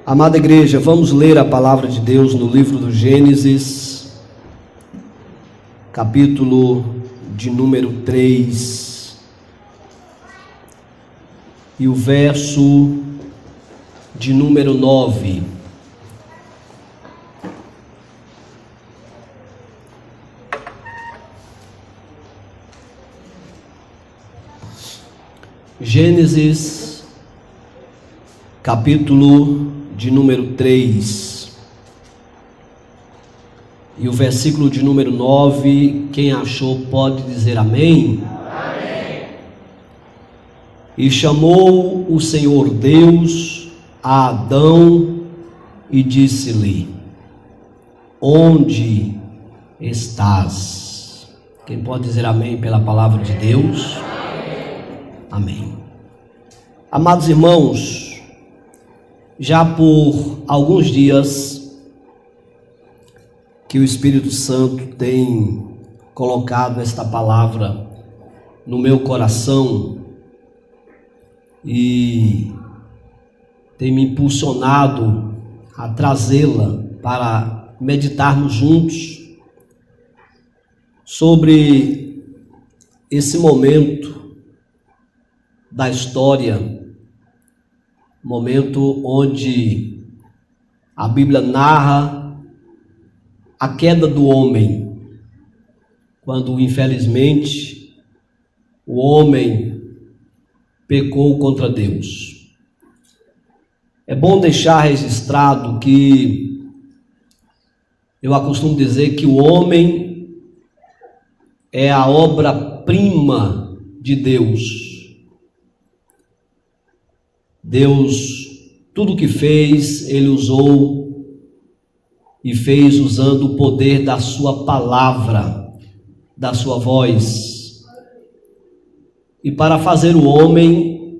Amada igreja, vamos ler a palavra de Deus no livro do Gênesis, capítulo de número 3, e o verso de número 9. Gênesis, capítulo de número 3, e o versículo de número 9, quem achou pode dizer amém? Amém. E chamou o Senhor Deus a Adão e disse-lhe: onde estás? Quem pode dizer amém pela palavra de Deus? Amém. Amados irmãos, já por alguns dias que o Espírito Santo tem colocado esta palavra no meu coração e tem me impulsionado a trazê-la para meditarmos juntos sobre esse momento da história, momento onde a Bíblia narra a queda do homem, quando infelizmente o homem pecou contra Deus. É bom deixar registrado que eu acostumo dizer que o homem é a obra-prima de Deus. Deus, tudo que fez, Ele usou e fez usando o poder da sua palavra, da sua voz. E para fazer o homem,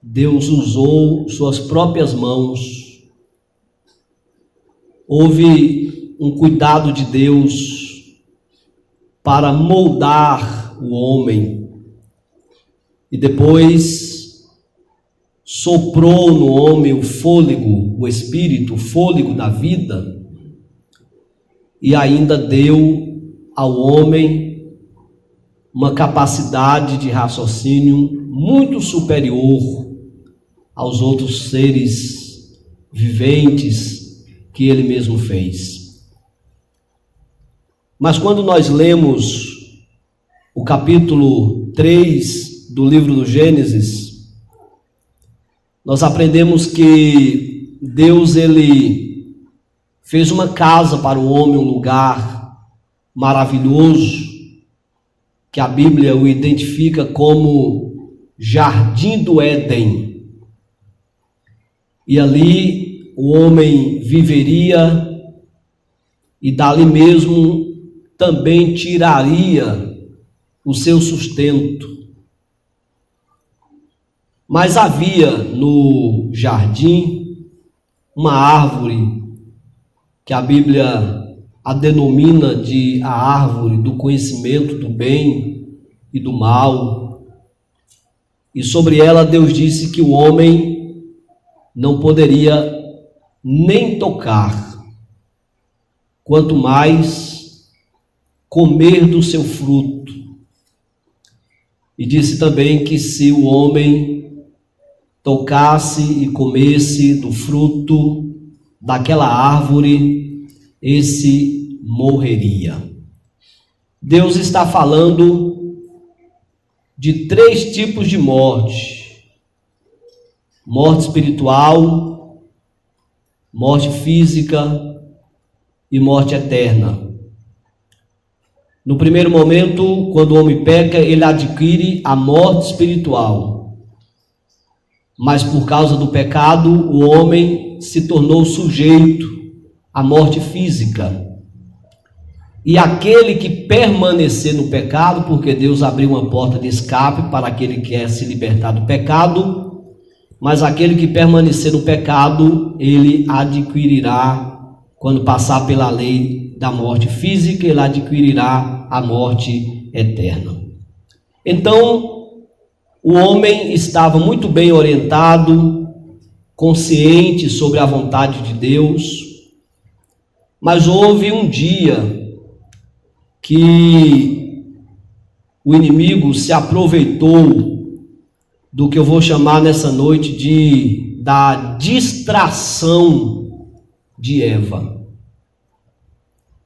Deus usou suas próprias mãos. Houve um cuidado de Deus para moldar o homem. E depois soprou no homem o fôlego, o espírito, o fôlego da vida, e ainda deu ao homem uma capacidade de raciocínio muito superior aos outros seres viventes que ele mesmo fez. Mas quando nós lemos o capítulo 3 do livro do Gênesis, nós aprendemos que Deus, Ele fez uma casa para o homem, um lugar maravilhoso, que a Bíblia o identifica como Jardim do Éden. E ali o homem viveria e dali mesmo também tiraria o seu sustento. Mas havia no jardim uma árvore que a Bíblia a denomina de a árvore do conhecimento do bem e do mal. E sobre ela Deus disse que o homem não poderia nem tocar, quanto mais comer do seu fruto. E disse também que se o homem tocasse e comesse do fruto daquela árvore, esse morreria. Deus está falando de 3 tipos de morte: morte espiritual, morte física e morte eterna. No primeiro momento, quando o homem peca, ele adquire a morte espiritual. Mas por causa do pecado, o homem se tornou sujeito à morte física. E aquele que permanecer no pecado, porque Deus abriu uma porta de escape para aquele que quer se libertar do pecado, mas aquele que permanecer no pecado, ele adquirirá, quando passar pela lei da morte física, ele adquirirá a morte eterna. Então, o homem estava muito bem orientado, consciente sobre a vontade de Deus, mas houve um dia que o inimigo se aproveitou do que eu vou chamar nessa noite da distração de Eva.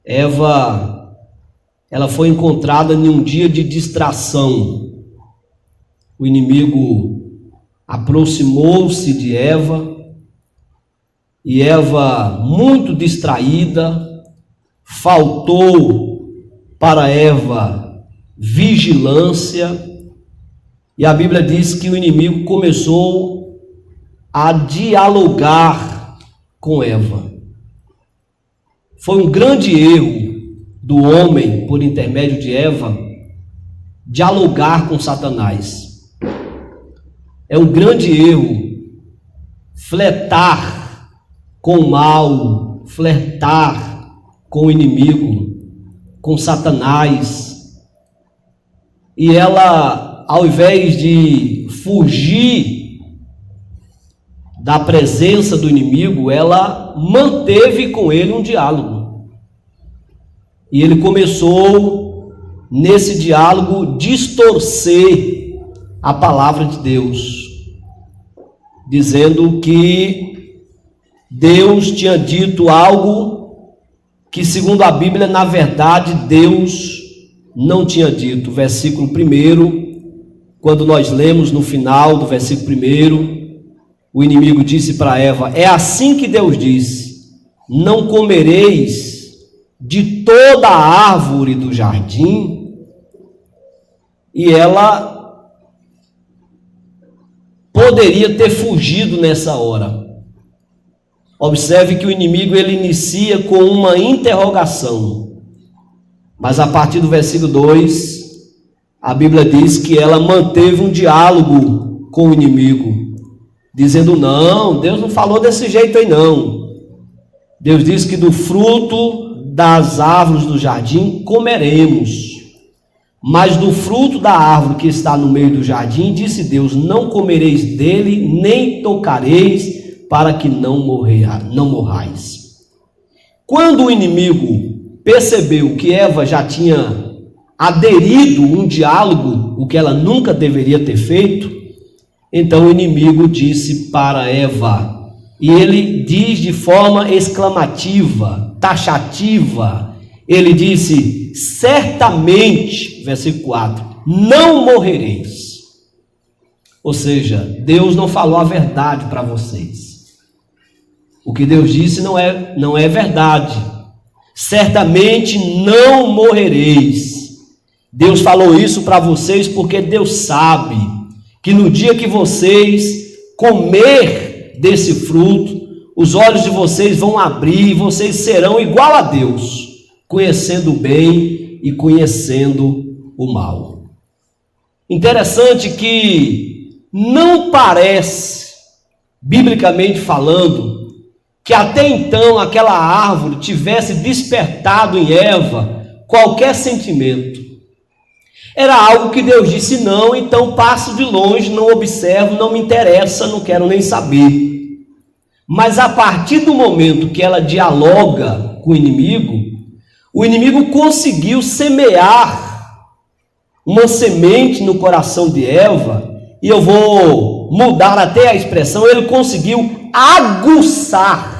Eva, ela foi encontrada em um dia de distração. O inimigo aproximou-se de Eva, e Eva, muito distraída, faltou para Eva vigilância, e a Bíblia diz que o inimigo começou a dialogar com Eva. Foi um grande erro do homem, por intermédio de Eva, dialogar com Satanás. É um grande erro flertar com o mal, flertar com o inimigo, com Satanás. E ela, ao invés de fugir da presença do inimigo, ela manteve com ele um diálogo. E ele começou, nesse diálogo, distorcer a palavra de Deus, dizendo que Deus tinha dito algo que, segundo a Bíblia, na verdade, Deus não tinha dito. Versículo 1, quando nós lemos no final do versículo 1, o inimigo disse para Eva: é assim que Deus disse: não comereis de toda a árvore do jardim. E ela poderia ter fugido nessa hora. Observe que o inimigo ele inicia com uma interrogação, mas a partir do versículo 2, a Bíblia diz que ela manteve um diálogo com o inimigo, dizendo: não, Deus não falou desse jeito aí não. Deus diz que do fruto das árvores do jardim comeremos, mas do fruto da árvore que está no meio do jardim, disse Deus: não comereis dele, nem tocareis, para que não morrais. Quando o inimigo percebeu que Eva já tinha aderido um diálogo, o que ela nunca deveria ter feito, então o inimigo disse para Eva, e ele diz de forma exclamativa, taxativa, ele disse: certamente, versículo 4, não morrereis. Ou seja, Deus não falou a verdade para vocês. O que Deus disse não é verdade. Certamente não morrereis. Deus falou isso para vocês porque Deus sabe que no dia que vocês comer desse fruto, os olhos de vocês vão abrir e vocês serão igual a Deus, conhecendo o bem e conhecendo o mal. Interessante que não parece, biblicamente falando, que até então aquela árvore tivesse despertado em Eva qualquer sentimento. Era algo que Deus disse: não, então passo de longe, não observo, não me interessa, não quero nem saber. Mas a partir do momento que ela dialoga com o inimigo conseguiu semear uma semente no coração de Eva, e eu vou mudar até a expressão, ele conseguiu aguçar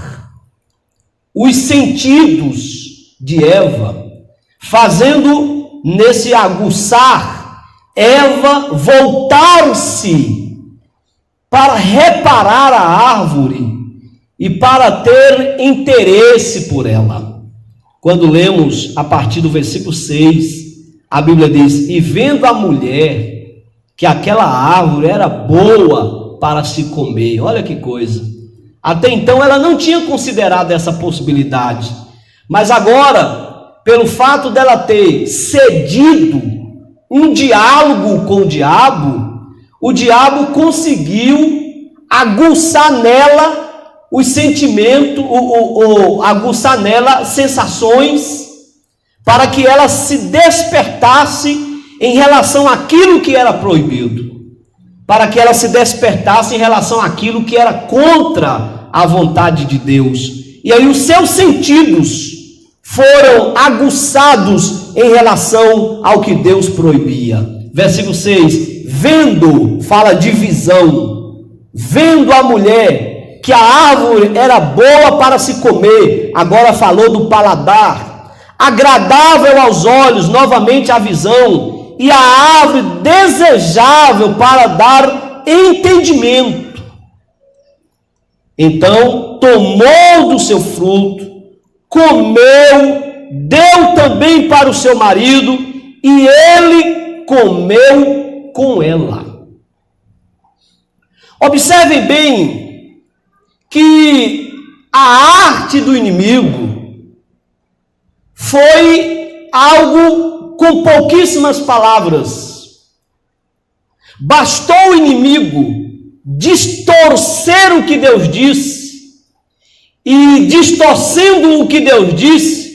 os sentidos de Eva, fazendo nesse aguçar Eva voltar-se para reparar a árvore e para ter interesse por ela. Quando lemos a partir do versículo 6, a Bíblia diz: e vendo a mulher que aquela árvore era boa para se comer. Olha que coisa. Até então ela não tinha considerado essa possibilidade, mas agora, pelo fato dela ter cedido um diálogo com o diabo conseguiu aguçar nela os sentimentos, aguçar nela sensações, para que ela se despertasse em relação àquilo que era proibido. para que ela se despertasse em relação àquilo que era contra a vontade de Deus. E aí os seus sentidos foram aguçados em relação ao que Deus proibia. Versículo 6, vendo, fala de visão, vendo a mulher que a árvore era boa para se comer, agora falou do paladar, agradável aos olhos, novamente a visão, e a árvore desejável para dar entendimento. Então tomou do seu fruto, comeu, deu também para o seu marido, e ele comeu com ela. Observem bem que a arte do inimigo foi algo com pouquíssimas palavras. Bastou o inimigo distorcer o que Deus disse, e distorcendo o que Deus disse,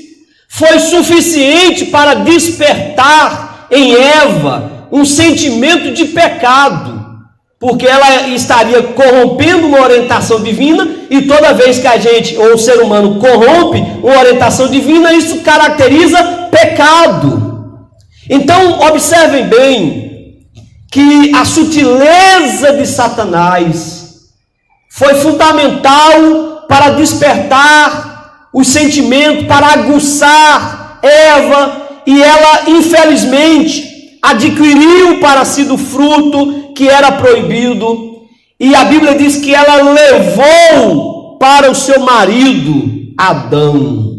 foi suficiente para despertar em Eva um sentimento de pecado, porque ela estaria corrompendo uma orientação divina, e toda vez que a gente, ou o ser humano, corrompe uma orientação divina, isso caracteriza pecado. Então, observem bem que a sutileza de Satanás foi fundamental para despertar os sentimentos, para aguçar Eva, e ela, infelizmente, adquiriu para si do fruto que era proibido, e a Bíblia diz que ela levou para o seu marido Adão.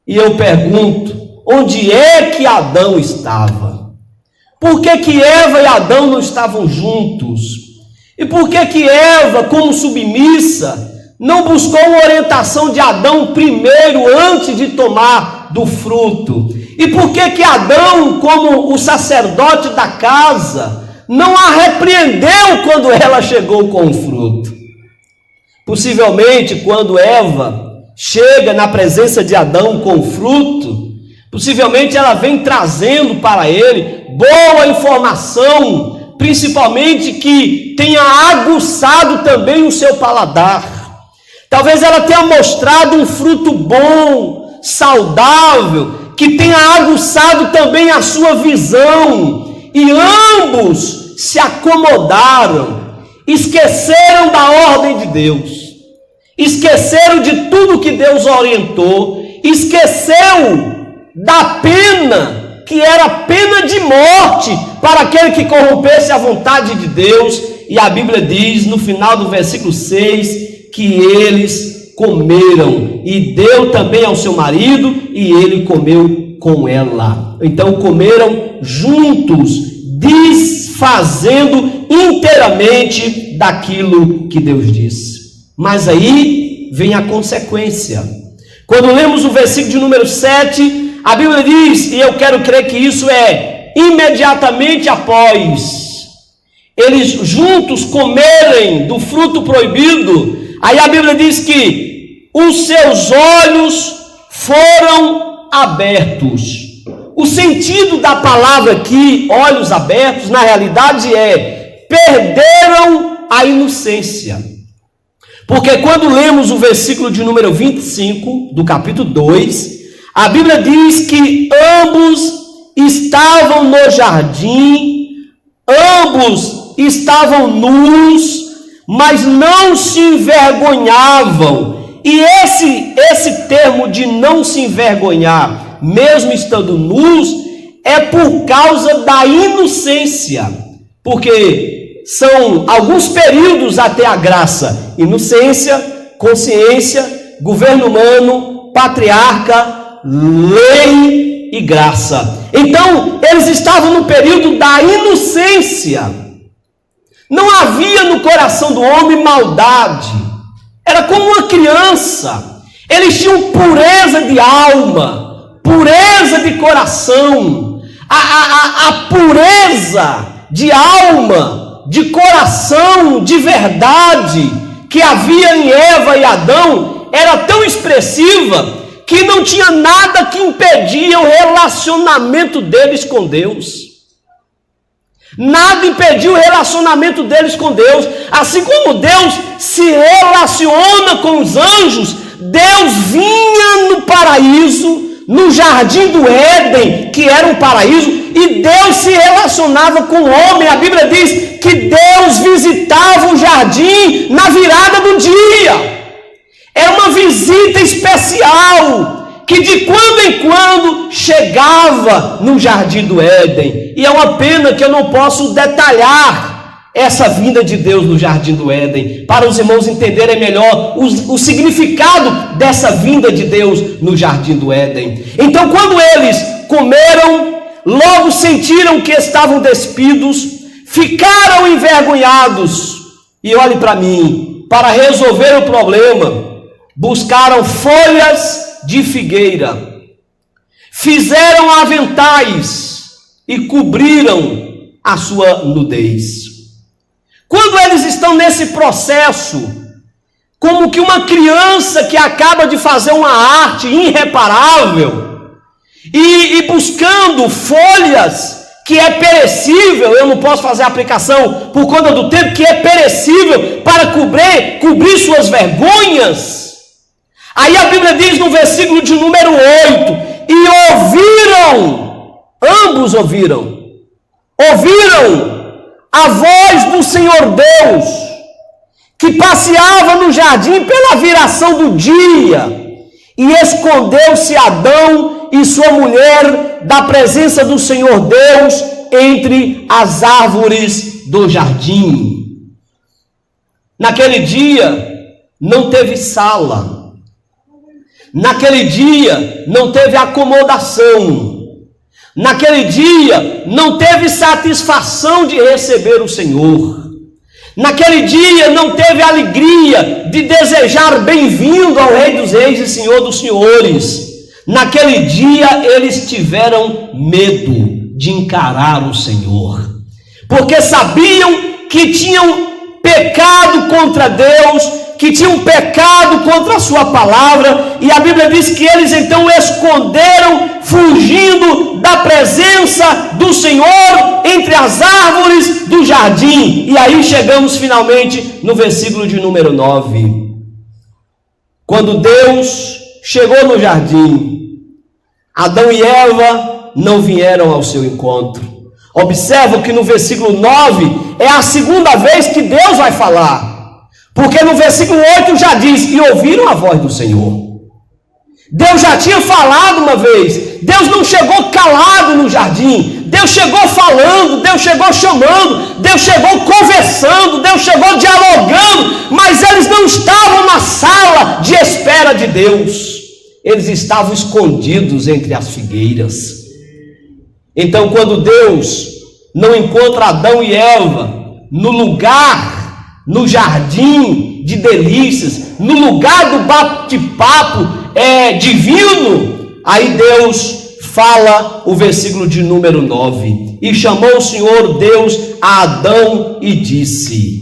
E eu pergunto, onde é que Adão estava? Por que que Eva e Adão não estavam juntos? E por que que Eva, como submissa, não buscou uma orientação de Adão primeiro, antes de tomar do fruto? E por que que Adão, como o sacerdote da casa, não a repreendeu quando ela chegou com o fruto? Possivelmente, quando Eva chega na presença de Adão com o fruto, possivelmente ela vem trazendo para ele boa informação, principalmente que tenha aguçado também o seu paladar. Talvez ela tenha mostrado um fruto bom, saudável, que tenha aguçado também a sua visão, e ambos se acomodaram, esqueceram da ordem de Deus, esqueceram de tudo que Deus orientou, esqueceu da pena, que era pena de morte para aquele que corrompesse a vontade de Deus, e a Bíblia diz no final do versículo 6, que eles comeram, e deu também ao seu marido, e ele comeu com ela. Então comeram juntos, desfazendo inteiramente daquilo que Deus disse. Mas aí vem a consequência. Quando lemos o versículo de número 7, a Bíblia diz, e eu quero crer que isso é imediatamente após eles juntos comerem do fruto proibido, aí a Bíblia diz que os seus olhos foram abertos. O sentido da palavra aqui, olhos abertos, na realidade perderam a inocência. Porque quando lemos o versículo de número 25 do capítulo 2, a Bíblia diz que ambos estavam no jardim, ambos estavam nus, mas não se envergonhavam. E esse termo de não se envergonhar, mesmo estando nus, é por causa da inocência, porque são alguns períodos até a graça: inocência, consciência, governo humano, patriarca, lei e graça. Então eles estavam no período da inocência. Não havia no coração do homem maldade, era como uma criança. Eles tinham pureza de alma, pureza de coração. A pureza de alma, de coração, de verdade que havia em Eva e Adão era tão expressiva que não tinha nada que impedia o relacionamento deles com Deus. Nada impediu o relacionamento deles com Deus. Assim como Deus se relaciona com os anjos, Deus vinha no paraíso, no jardim do Éden, que era um paraíso, e Deus se relacionava com o homem. A Bíblia diz que Deus visitava o jardim na virada do dia. Era uma visita especial, que de quando em quando chegava no jardim do Éden. E é uma pena que eu não posso detalhar essa vinda de Deus no jardim do Éden, para os irmãos entenderem melhor o significado dessa vinda de Deus no jardim do Éden. Então, quando eles comeram, logo sentiram que estavam despidos, ficaram envergonhados. E olhe para mim, para resolver o problema, buscaram folhas de figueira, fizeram aventais e cobriram a sua nudez. Quando eles estão nesse processo, como que uma criança que acaba de fazer uma arte irreparável e buscando folhas que é perecível, eu não posso fazer a aplicação por conta do tempo, que é perecível para cobrir suas vergonhas. Aí a Bíblia diz no versículo de número 8, e ouviram, ambos ouviram a voz do Senhor Deus, que passeava no jardim pela viração do dia, e escondeu-se Adão e sua mulher da presença do Senhor Deus entre as árvores do jardim. Naquele dia não teve sala, naquele dia não teve acomodação, naquele dia não teve satisfação de receber o Senhor. Naquele dia não teve alegria de desejar bem-vindo ao Rei dos Reis e Senhor dos Senhores. Naquele dia eles tiveram medo de encarar o Senhor, porque sabiam que tinham pecado contra Deus, que tinham pecado contra a sua palavra, e a Bíblia diz que eles então esconderam, fugindo da presença do Senhor entre as árvores do jardim. E aí chegamos finalmente no versículo de número 9. Quando Deus chegou no jardim, Adão e Eva não vieram ao seu encontro. Observa que no versículo 9 é a segunda vez que Deus vai falar. Porque no versículo 8 já diz, e ouviram a voz do Senhor. Deus já tinha falado uma vez. Deus não chegou calado no jardim. Deus chegou falando, Deus chegou chamando, Deus chegou conversando, Deus chegou dialogando, mas eles não estavam na sala de espera de Deus. Eles estavam escondidos entre as figueiras. Então, quando Deus não encontra Adão e Eva no lugar, no jardim de delícias, no lugar do bate-papo divino, aí Deus fala o versículo de número 9, e chamou o Senhor Deus a Adão e disse: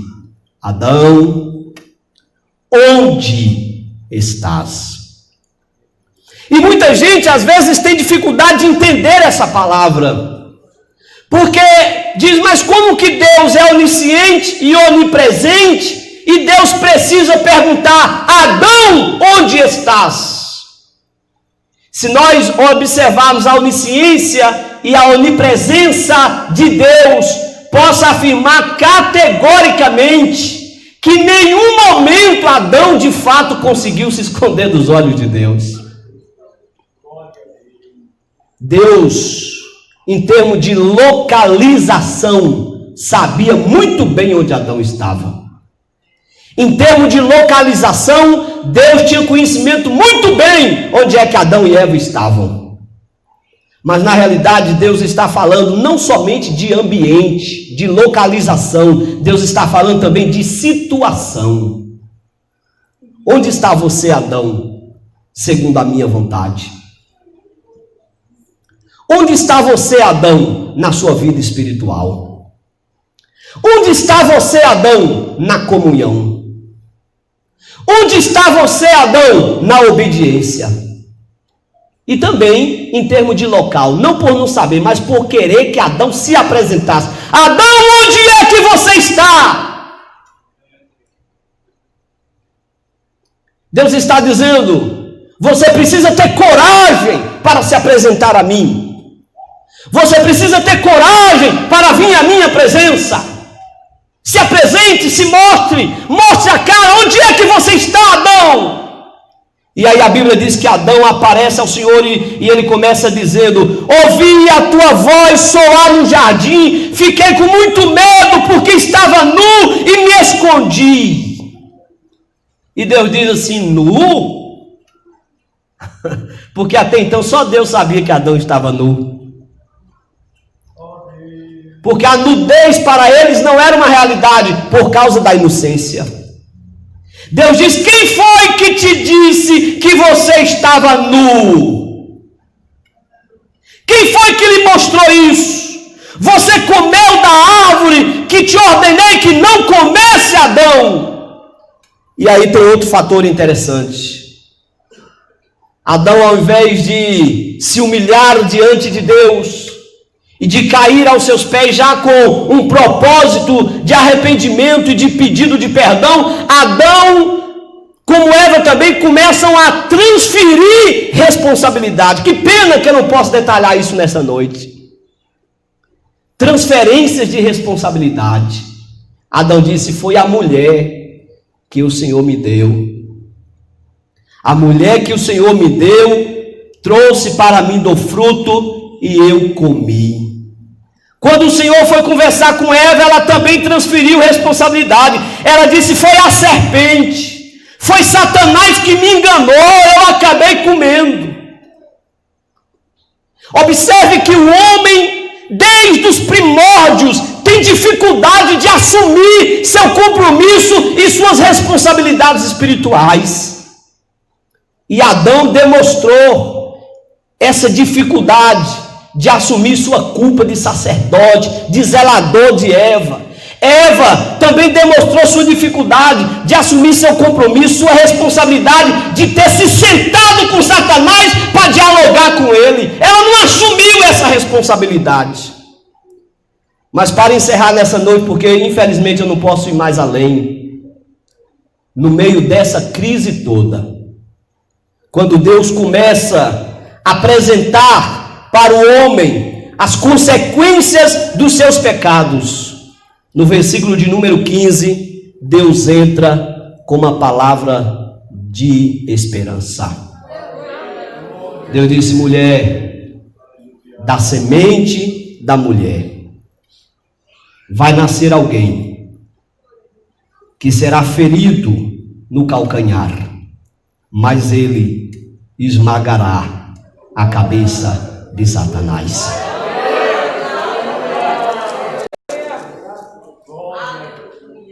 Adão, onde estás? E muita gente às vezes tem dificuldade de entender essa palavra, porque diz, mas como que Deus é onisciente e onipresente e Deus precisa perguntar: Adão, onde estás? Se nós observarmos a onisciência e a onipresença de Deus, posso afirmar categoricamente que em nenhum momento Adão de fato conseguiu se esconder dos olhos de Deus. Deus, em termos de localização, sabia muito bem onde Adão estava. Em termos de localização, Deus tinha conhecimento muito bem onde é que Adão e Eva estavam. Mas na realidade Deus está falando não somente de ambiente, de localização, Deus está falando também de situação. Onde está você, Adão, segundo a minha vontade? Onde está você, Adão, na sua vida espiritual? Onde está você, Adão, na comunhão? Onde está você, Adão, na obediência? E também em termos de local, não por não saber, mas por querer que Adão se apresentasse. Adão, onde é que você está? Deus está dizendo, você precisa ter coragem para se apresentar a mim. Você precisa ter coragem para vir à minha presença. Se apresente, se mostre, mostre a cara. Onde é que você está, Adão? E aí a Bíblia diz que Adão aparece ao Senhor e ele começa dizendo: ouvi a tua voz soar no jardim, fiquei com muito medo porque estava nu e me escondi. E Deus diz assim: nu? Porque até então só Deus sabia que Adão estava nu. Porque a nudez para eles não era uma realidade por causa da inocência. Deus diz: quem foi que te disse que você estava nu? Quem foi que lhe mostrou isso? Você comeu da árvore que te ordenei que não comesse, Adão. E aí tem outro fator interessante. Adão, ao invés de se humilhar diante de Deus e de cair aos seus pés já com um propósito de arrependimento e de pedido de perdão, Adão, como Eva também, começam a transferir responsabilidade. Que pena que eu não posso detalhar isso nessa noite. Transferências de responsabilidade. Adão disse: foi a mulher que o Senhor me deu. A mulher que o Senhor me deu trouxe para mim do fruto e eu comi. Quando o Senhor foi conversar com Eva, ela também transferiu responsabilidade. Ela disse: foi a serpente, foi Satanás que me enganou, eu acabei comendo. Observe que o homem, desde os primórdios, tem dificuldade de assumir seu compromisso e suas responsabilidades espirituais. E Adão demonstrou essa dificuldade de assumir sua culpa de sacerdote, de zelador de Eva. Eva também demonstrou sua dificuldade de assumir seu compromisso, sua responsabilidade de ter se sentado com Satanás para dialogar com ele. Ela não assumiu essa responsabilidade. Mas para encerrar nessa noite, porque infelizmente eu não posso ir mais além, no meio dessa crise toda, quando Deus começa a apresentar para o homem as consequências dos seus pecados, no versículo de número 15, Deus entra com uma palavra de esperança. Deus disse: mulher, da semente da mulher vai nascer alguém que será ferido no calcanhar, mas ele esmagará a cabeça de Satanás.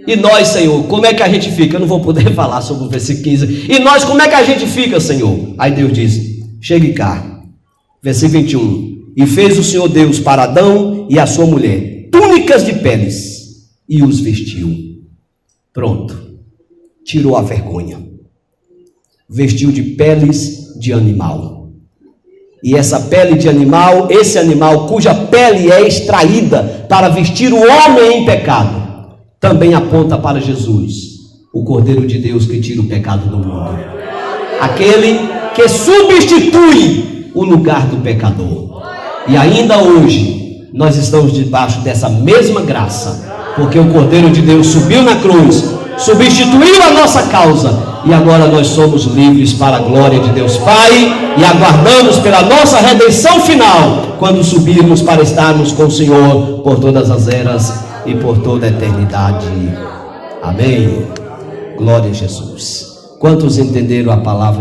E nós, Senhor, como é que a gente fica? Eu não vou poder falar sobre o versículo 15. E nós, como é que a gente fica, Senhor? Aí Deus diz: chegue cá. Versículo 21. E fez o Senhor Deus para Adão e a sua mulher túnicas de peles e os vestiu. Pronto. Tirou a vergonha. Vestiu de peles de animal. E essa pele de animal, esse animal cuja pele é extraída para vestir o homem em pecado, também aponta para Jesus, o Cordeiro de Deus que tira o pecado do mundo. Aquele que substitui o lugar do pecador. E ainda hoje, nós estamos debaixo dessa mesma graça, porque o Cordeiro de Deus subiu na cruz, substituiu a nossa causa, e agora nós somos livres para a glória de Deus Pai, e aguardamos pela nossa redenção final, quando subirmos para estarmos com o Senhor por todas as eras e por toda a eternidade. Amém. Glória a Jesus. Quantos entenderam a palavra?